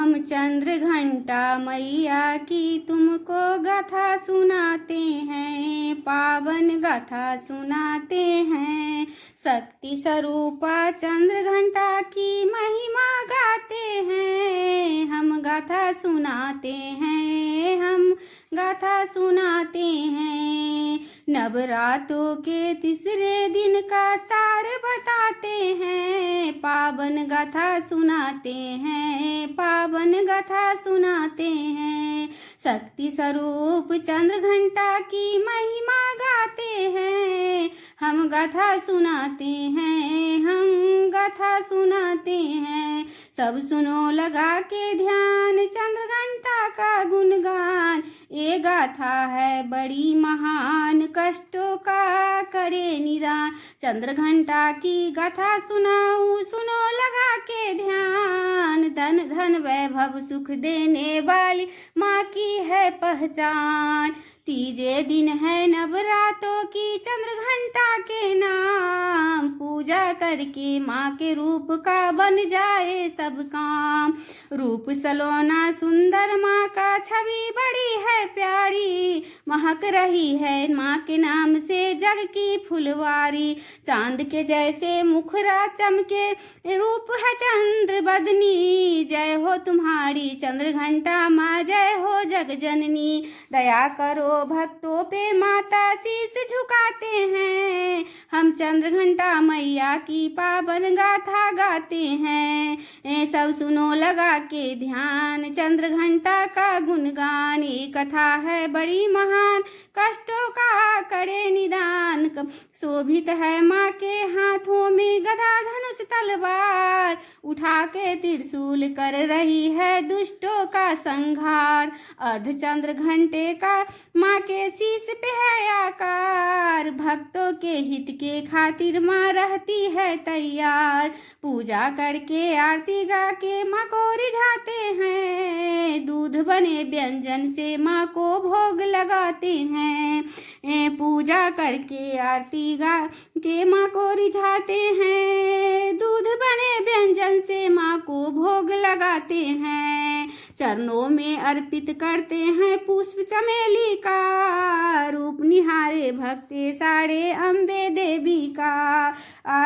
हम चंद्र घंटा मैया की तुमको गाथा सुनाते हैं, पावन गाथा सुनाते हैं। शक्ति स्वरूपा चंद्र घंटा की महिमा गाते हैं, हम गाथा सुनाते हैं, हम गाथा सुनाते हैं। नवरात्रों के तीसरे दिन का सार बताते हैं, पावन गाथा सुनाते हैं, पावन गाथा सुनाते हैं। शक्ति स्वरूप चंद्र घंटा की महिमा गाते हैं, हम गाथा सुनाते हैं, हम गाथा सुनाते हैं। सब सुनो लगा के ध्यान चंद्र घंटा का गुणगान, ये गाथा है बड़ी महान, कष्टों का करे निदान। चंद्र घंटा की गाथा सुनाऊं, सुनो लगा के ध्यान। धन धन वैभव सुख देने वाली माँ की है पहचान। तीजे दिन है नवरात्रों की चंद्र घंटा के नाम, पूजा करके माँ के रूप का बन जाए सब काम। रूप सलोना सुंदर माँ का, छवि बड़ी है प्यारी, महक रही है माँ के नाम से जग की फुलवारी। चांद के जैसे मुखरा चमके, रूप है चंद्र बदनी, जय हो तुम्हारी चंद्र घंटा माँ, जय हो जग जननी। दया करो भक्तों पे माता, शीस झुकाते हैं, हम चंद्र घंटा मैया की पावन गाथा गाते हैं। सब सुनो लगा के ध्यान चंद्र घंटा का गुणगान, ये कथा है बड़ी महान, कष्टों का करे निदान। शोभित है माँ के हाथों में गदा धनुष तलवार, उठा के त्रिशूल कर रही है दुष्टों का संहार। अर्धचंद्र घंटे का माँ के शीश पे है आकार, भक्तों के हित के खातिर माँ रहती है तैयार। पूजा करके आरती गा के माँ को रिझाते हैं, दूध बने व्यंजन से माँ को भोग लगाते हैं। पूजा करके आरती गा के माँ को रिझाते हैं, दूध बने व्यंजन से माँ को भोग लगाते हैं। चरणों में अर्पित करते हैं पुष्प चमेली का, रूप निहारे भक्ते साड़े अम्बे देवी का,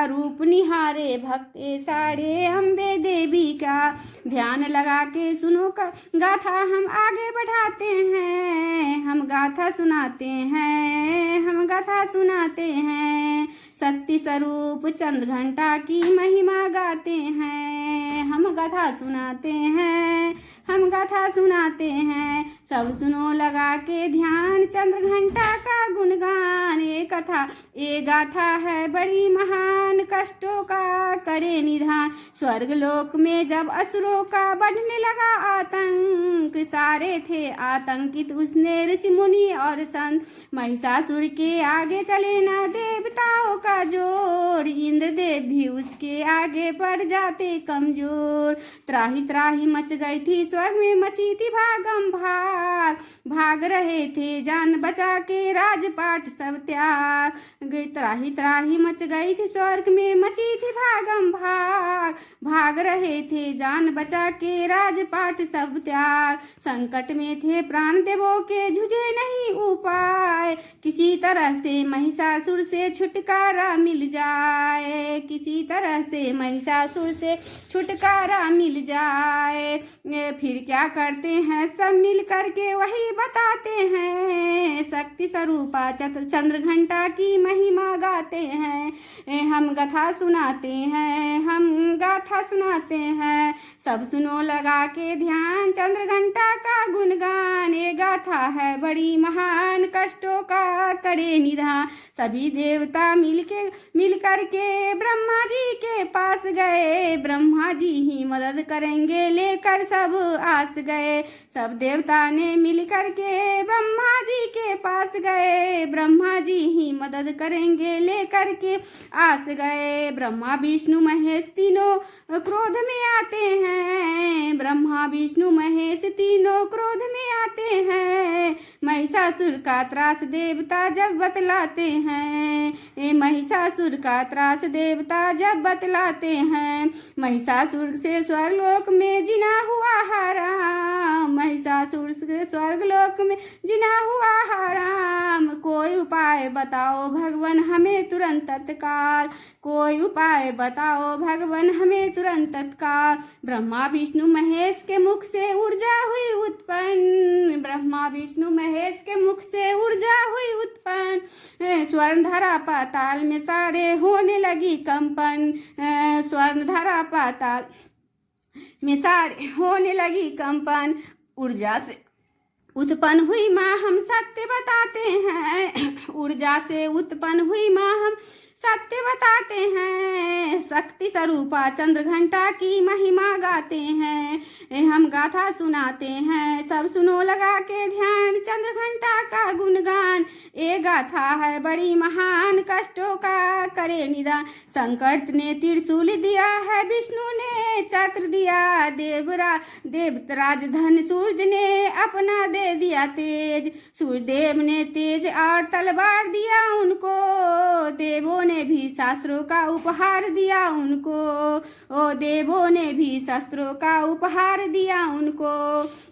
रूप निहारे भक्ते साड़े अम्बे देवी का। ध्यान लगा के सुनो का गाथा हम आगे बढ़ाते हैं, हम गाथा सुनाते हैं, हम गाथा सुनाते हैं। शक्ति स्वरूप चंद्र घंटा की महिमा गाते हैं, हम गाथा सुनाते हैं, हम गाथा सुनाते हैं। सब सुनो लगा के ध्यान चंद्र घंटा का गुणगान, ये कथा ये गाथा है बड़ी महान, कष्टों का करे निधान। स्वर्ग लोक में जब असुरों का बढ़ने लगा आतंक, सारे थे आतंकित, उसने ऋषि मुनि और संत महिषासुर के आगे चले ना देवताओं का जोर, इंद्रदेव भी उसके आगे पड़ जाते कमजोर। त्राही त्राही मच गई थी स्वर्ग में, मची थी भागम भाग, भाग रहे थे जान बचा के राजपाट सब त्याग। त्राही त्राही मच गई थी स्वर्ग में, मची थी भागम भाग, भाग रहे थे जान बचा के राजपाट सब त्याग। संकट में थे प्राण देवों के, जुझे नहीं उपाय, किसी तरह से महिषासुर से छुटकारा मिल जाए, किसी तरह से महिषासुर से छुटकारा मिल जाए। फिर क्या करते हैं सब मिल करके वही बताते हैं, शक्ति स्वरूपा चंद्र घंटा की महिमा गाते हैं, हम गाथा सुनाते हैं, हम गाथा सुनाते हैं। सब सुनो लगा के ध्यान चंद्र घंटा का गुणगान, ये गाथा है बड़ी महान, कष्टों का करे निधान। सभी देवता मिल करके ब्रह्मा जी के पास गए, ब्रह्मा जी ही मदद करेंगे लेकर सब आस गए। सब देवता ने मिल करके ब्रह्मा जी के पास गए, ब्रह्मा जी ही मदद करेंगे लेकर के आस गए। ब्रह्मा विष्णु महेश तीनों क्रोध में आते हैं, ब्रह्मा विष्णु महेश तीनों क्रोध में आते हैं। महिषासुर का त्रास देवता जब बतलाते हैं, महिषासुर का त्रास देवता जब बतलाते हैं। महिषासुर से स्वर्गलोक में जिना हुआ हारा, स्वर्गलोक में जीना हुआ हराम। कोई उपाय बताओ भगवान हमें तुरंत तत्काल, कोई उपाय बताओ भगवान हमें तुरंत तत्काल। ब्रह्मा विष्णु महेश के मुख से ऊर्जा हुई उत्पन्न, ब्रह्मा विष्णु महेश के मुख से ऊर्जा हुई उत्पन्न। स्वर्ण धरा पाताल में सारे होने लगी कंपन, स्वर्ण धरा पाताल में सारे होने लगी कंपन। ऊर्जा से उत्पन्न हुई माँ हम सत्य बताते हैं, ऊर्जा से उत्पन्न हुई माँ हम सत्य बताते हैं। शक्ति स्वरूपा चंद्र घंटा की महिमा गाते हैं, हम गाथा सुनाते हैं। सब सुनो लगा के ध्यान चंद्र घंटा का गुणगान। ये गाथा है बड़ी महान, कष्टों का करे निदान। संकट ने त्रिशूल दिया है, विष्णु ने चक्र दिया। देवराज धन सूर्य ने अपना दे दिया तेज, सूर्यदेव ने तेज और तलवार दिया उनको। देवों ने भी शास्त्रों का उपहार दिया उनको, ओ देवों ने भी शास्त्रों का उपहार दिया उनको।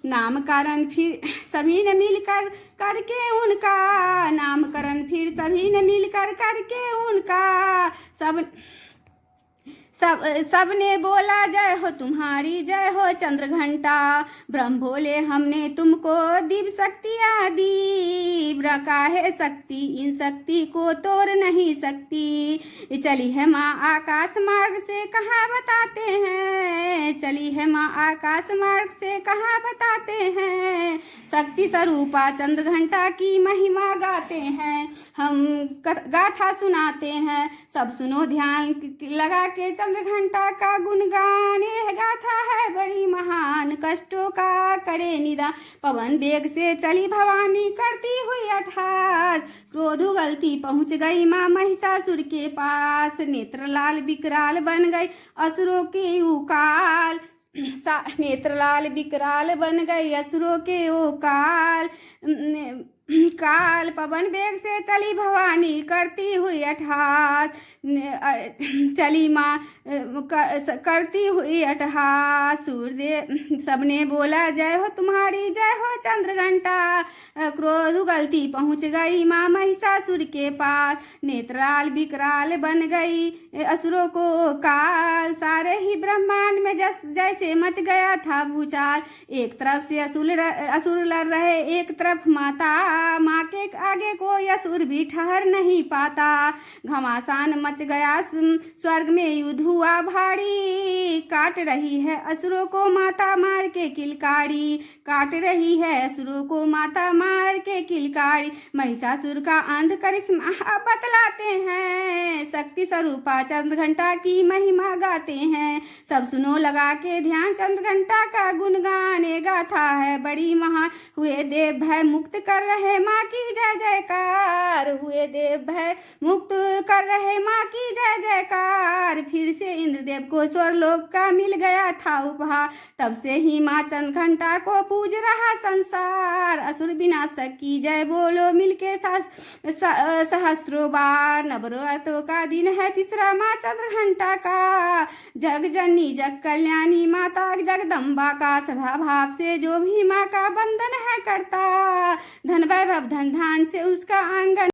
नामकरण फिर सभी ने मिलकर करके उनका, नामकरण फिर सभी ने मिलकर करके उनका। सब ने बोला जय हो तुम्हारी, जय हो चंद्र घंटा। ब्रह्म बोले हमने तुमको दिव्य शक्तियाँ दी, काहे शक्ति इन शक्ति को तोड़ नहीं सकती। चली है माँ आकाश मार्ग से कहाँ बताते हैं, चली है माँ आकाश मार्ग से कहाँ बताते हैं। शक्ति स्वरूपा चंद्र घंटा की महिमा गाते हैं, हम गाथा सुनाते हैं। सब सुनो ध्यान लगा के चंद्र घंटा का गुणगान। यह गाथा है बड़ी महान, कष्टों का करे निदान। पवन वेग से चली भवानी करती हुई अट्ठास, क्रोध उगलती पहुँच गई माँ महिषासुर के पास। नेत्र लाल विकराल बन गई असुरों के उकाल, नेत्रलाल विकराल बन गई असुरों के ओकाल। काल पवन वेग से चली भवानी करती हुई अट्टहास, चली माँ करती हुई अट्टहास। सूर्यदेव सबने बोला जय हो तुम्हारी, जय हो चंद्र घंटा। क्रोध उगलती पहुँच गई माँ महिषासुर के पास। नेत्रलाल विकराल बन गई असुरों को काल। सारे ही ब्रह्मांड में जैसे मच गया था भूचाल। एक तरफ से असुर लड़ रहे, एक तरफ माता। माँ के आगे कोई असुर भी ठहर नहीं पाता। घमासान मच गया स्वर्ग में, युद्ध हुआ भारी। काट रही है असुरों को माता मार के किलकारी, काट रही है असुरों को माता मार के किलकारी। महिषासुर का अंध करिश्मा बतलाते हैं, शक्ति स्वरूपा चंद्र घंटा की महिमा गाते हैं। सब सुनो लगा के ध्यान चंद्र घंटा का गुणगान। ये गाथा है बड़ी महान, हुए देव भय मुक्त कर रहे माँ की जय जयकार। हुए देव भय मुक्त कर रहे माँ की जय जयकार। फिर से इंद्रदेव को स्वर्गलोक का मिल गया था उपहार। तब से ही माँ चंद्र घंटा को पूज रहा संसार। असुर विनाशक की जय बोलो मिलके सहस्त्रों बार। नवरात्रों का दिन है तीसरा माँ चंद्र घंटा का। जग जननी जग कल्याणी माता जगदम्बा का श्रद्धा भाव से जो भी माँ का वंदन है करता। धन वैभव धन धान से उसका आंगन